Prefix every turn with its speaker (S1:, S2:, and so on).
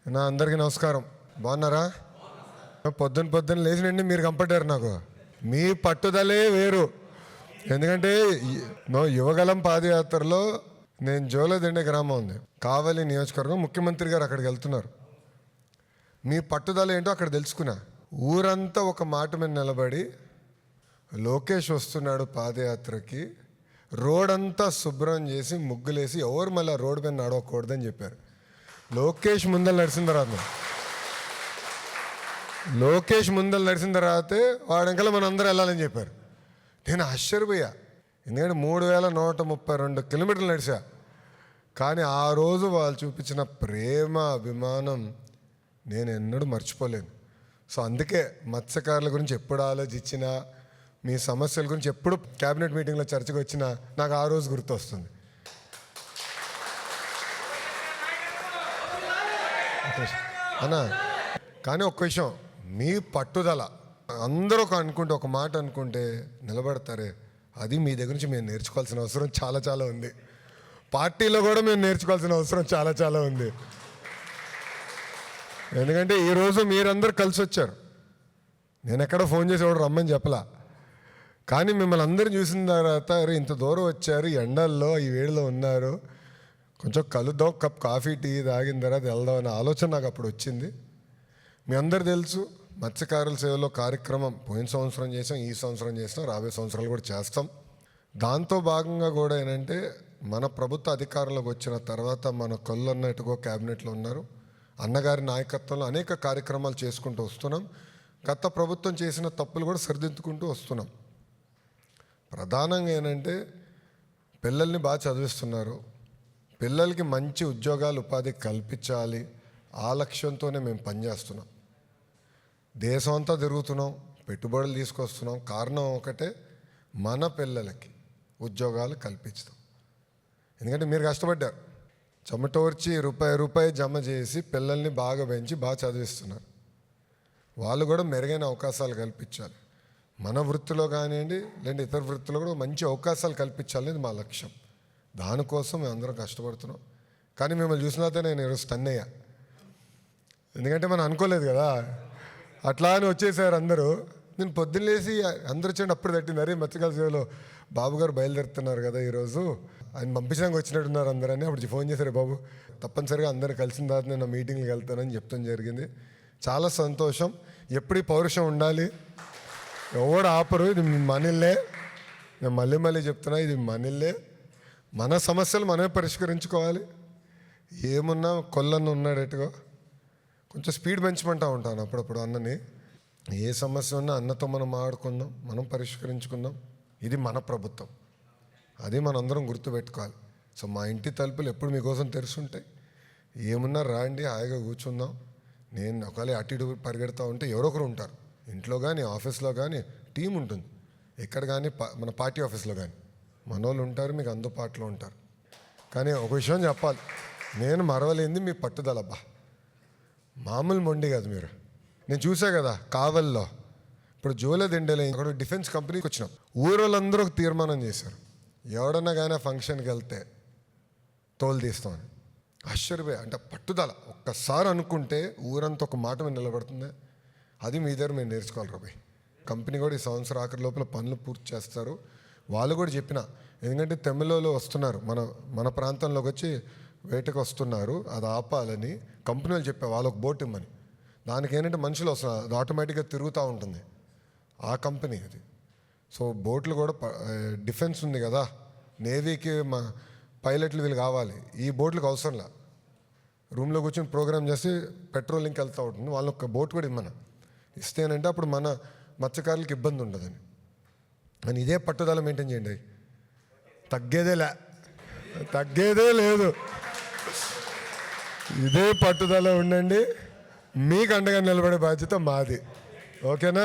S1: అందరికీ నమస్కారం. బాగున్నారా? పొద్దున్న లేచినండి మీరు కంపట్టారు. నాకు మీ పట్టుదలే వేరు. ఎందుకంటే యువగలం పాదయాత్రలో నేను జోలదండే గ్రామం ఉంది, కావలి నియోజకవర్గం, ముఖ్యమంత్రి గారు అక్కడికి వెళ్తున్నారు. మీ పట్టుదల ఏంటో అక్కడ తెలుసుకున్నా. ఊరంతా ఒక మాట మీద నిలబడి లోకేష్ వస్తున్నాడు పాదయాత్రకి, రోడ్ అంతా శుభ్రం చేసి ముగ్గులేసి ఎవరు మళ్ళీ రోడ్డు మీద నడవకూడదని చెప్పారు. లోకేష్ ముందర నడిచిన తర్వాతే వాడు ఇంకా మన అందరూ వెళ్ళాలని చెప్పారు. నేను ఆశ్చర్యపోయా. ఎందుకంటే 3132 కిలోమీటర్లు నడిచా. కానీ ఆ రోజు వాళ్ళు చూపించిన ప్రేమ, అభిమానం నేను ఎన్నడూ మర్చిపోలేను. సో అందుకే మత్స్యకారుల గురించి ఎప్పుడు ఆలోచించినా, మీ సమస్యల గురించి ఎప్పుడు క్యాబినెట్ మీటింగ్లో చర్చకు వచ్చినా నాకు ఆ రోజు గుర్తొస్తుంది. అన్నా, కానీ ఒక్క విషయం, మీ పట్టుదల అందరూ ఒక మాట అనుకుంటే నిలబడతారే, అది మీ దగ్గర నుంచి మేము నేర్చుకోవాల్సిన అవసరం చాలా చాలా ఉంది. పార్టీలో కూడా మేము నేర్చుకోవాల్సిన అవసరం చాలా చాలా ఉంది. ఎందుకంటే ఈరోజు మీరందరూ కలిసి వచ్చారు. నేను ఎక్కడ ఫోన్ చేసి ఎవరు రమ్మని చెప్పలా. కానీ మిమ్మల్ని అందరూ చూసిన తర్వాత ఇంత దూరం వచ్చారు, ఎండల్లో ఈ వేడిలో ఉన్నారు, కొంచెం కలుద్దాం, కప్ కాఫీ టీ తాగిన తర్వాత వెళ్దాం అనే ఆలోచన నాకు అప్పుడు వచ్చింది. మీ అందరు తెలుసు, మత్స్యకారుల సేవలో కార్యక్రమం పోయిన సంవత్సరం చేసాం, ఈ సంవత్సరం చేస్తాం, రాబోయే సంవత్సరాలు కూడా చేస్తాం. దాంతో భాగంగా కూడా ఏంటంటే మన ప్రభుత్వ అధికారంలోకి వచ్చిన తర్వాత మన కొల్లన్నట్టుగా క్యాబినెట్లో ఉన్నారు. అన్నగారి నాయకత్వంలో అనేక కార్యక్రమాలు చేసుకుంటూ వస్తున్నాం. గత ప్రభుత్వం చేసిన తప్పులు కూడా సరిదిద్దుకుంటూ వస్తున్నాం. ప్రధానంగా ఏంటంటే పిల్లల్ని బాగా చదివిస్తున్నారు, పిల్లలకి మంచి ఉద్యోగాలు, ఉపాధి కల్పించాలి, ఆ లక్ష్యంతోనే మేము పనిచేస్తున్నాం. దేశం అంతా తిరుగుతున్నాం, పెట్టుబడులు తీసుకొస్తున్నాం. కారణం ఒకటే, మన పిల్లలకి ఉద్యోగాలు కల్పించడం. ఎందుకంటే మీరు కష్టపడ్డారు, చెమటోర్చి రూపాయి జమ చేసి పిల్లల్ని బాగా పెంచి బాగా చదివిస్తున్నారు. వాళ్ళు కూడా మెరుగైన అవకాశాలు కల్పించాలి. మన వృత్తిలో కానివ్వండి, లేదా ఇతర వృత్తిలో కూడా మంచి అవకాశాలు కల్పించాలనేది మా లక్ష్యం. దానికోసం మేము అందరం కష్టపడుతున్నాం. కానీ మిమ్మల్ని చూసినాతే నేను ఈరోజు స్టన్ అయ్యా. ఎందుకంటే మనం అనుకోలేదు కదా, అట్లా అని వచ్చేసారు అందరూ. నేను పొద్దున్నేసి అందరూ వచ్చేయండి అప్పుడు తట్టింది, అరే మత్స్యకారుల సేవలో బాబు గారు బయలుదేరుతున్నారు కదా ఈరోజు, ఆయన పంపించడానికి వచ్చినట్టున్నారు అందరని. అప్పుడు ఫోన్ చేశారు, బాబు తప్పనిసరిగా అందరూ కలిసిన తర్వాత నేను మీటింగ్కి వెళ్తానని చెప్తాం జరిగింది. చాలా సంతోషం. ఎప్పుడు ఈ పౌరుషం ఉండాలి, ఎవడు ఆపరు. ఇది మనీళ్ళే, నేను మళ్ళీ చెప్తున్నా, ఇది మనీళ్ళే. మన సమస్యలు మనమే పరిష్కరించుకోవాలి. ఏమున్నా కొల్లన్న ఉన్నాడేట్టుగా కొంచెం స్పీడ్ పెంచమంటా ఉంటాను అప్పుడప్పుడు అన్నని. ఏ సమస్య ఉన్నా అన్నతో మనం ఆడుకుందాం, మనం పరిష్కరించుకుందాం. ఇది మన ప్రభుత్వం, అది మనందరం గుర్తుపెట్టుకోవాలి. సో మా ఇంటి తలుపులు ఎప్పుడు మీకోసం తెరుచుంటాయి. ఏమున్నా రాండి, హాయిగా కూర్చుందాం. నేను ఒకవేళ అటు ఇటు పరిగెడతా ఉంటే ఎవరో ఒకరు ఉంటారు, ఇంట్లో కానీ ఆఫీస్లో కానీ టీం ఉంటుంది, ఎక్కడ కానీ మన పార్టీ ఆఫీస్లో కానీ మనోళ్ళు ఉంటారు, మీకు అందుబాటులో ఉంటారు. కానీ ఒక విషయం చెప్పాలి, నేను మరవలేంది మీ పట్టుదల. అబ్బా మామూలు మొండి కాదు మీరు. నేను చూసా కదా కావల్లో, ఇప్పుడు జోలదిండేలో అక్కడ డిఫెన్స్ కంపెనీకి వచ్చినాం. ఊరోళ్ళందరూ ఒక తీర్మానం చేశారు, ఎవడన్నా కానీ ఫంక్షన్కి వెళ్తే తోలు తీస్తామని. ఆశ్చర్యపోయా. అంటే పట్టుదల ఒక్కసారి అనుకుంటే ఊరంతా ఒక మాట మీద నిలబడుతుంది. అది మీ దగ్గర మేము నేర్చుకోవాలి రాబాయ్. కంపెనీ కూడా ఈ సంవత్సరం ఆఖరి లోపల పనులు పూర్తి చేస్తారు. వాళ్ళు కూడా చెప్పిన, ఎందుకంటే తమిళలో వస్తున్నారు, మన ప్రాంతంలోకి వచ్చి వేటకు వస్తున్నారు, అది ఆపాలని కంపెనీలు చెప్పా. వాళ్ళొక బోట్ ఇమ్మని. దానికి ఏంటంటే మనుషులు వస్తున్నారు, అది ఆటోమేటిక్గా తిరుగుతూ ఉంటుంది, ఆ కంపెనీ అది. సో బోట్లు కూడా డిఫెన్స్ ఉంది కదా, నేవీకి మా పైలట్లు వీళ్ళు కావాలి. ఈ బోట్లకు అవసరంలా, రూమ్లో కూర్చొని ప్రోగ్రామ్ చేసి పెట్రోలింగ్కి వెళ్తూ ఉంటుంది. వాళ్ళు ఒక బోట్ కూడా ఇమ్మన ఇస్తేనంటే అప్పుడు మన మత్స్యకారులకు ఇబ్బంది ఉండదని. అని ఇదే పట్టుదల మెయింటైన్ చేయండి, తగ్గేదే లేదు. ఇదే పట్టుదల ఉండండి, మీకు అండగా నిలబడే బాధ్యత మాది. ఓకేనా?